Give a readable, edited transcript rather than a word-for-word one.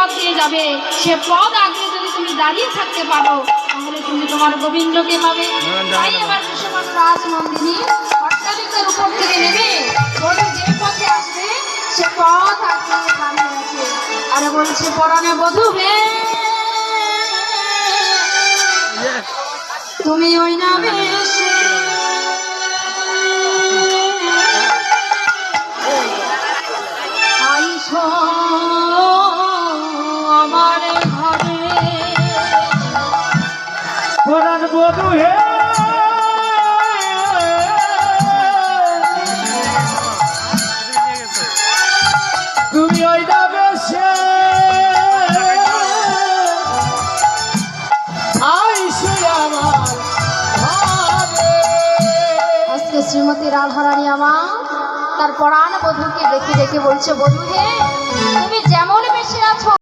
পথ দিয়ে যাবে, সে পথ আগে যদি তুমি দাঁড়িয়ে থাকতে পারো তাহলে তুমি তোমার গোবিন্দকে পাবে। তাই এবার কৃষ্ণ রাজনন্দিনী অট্টালিকার উপর থেকে নেমে বলে যে পথে আসবে সে পথ আগে দাঁড়িয়ে আছে। আরে বলছে পরাণে বধূ হে, তুমি ওই নামে এসে আইসো আমার ঘরে। পরাণ বধূ হে, তুমি ওই নামে এসে আইসো আমার ঘরে। আজকে শ্রীমতী রাধারানী আমার তার পরাণ বধূকে দেখে দেখে বলছে, বধূ হে, তুমি যেমন বেশি আছো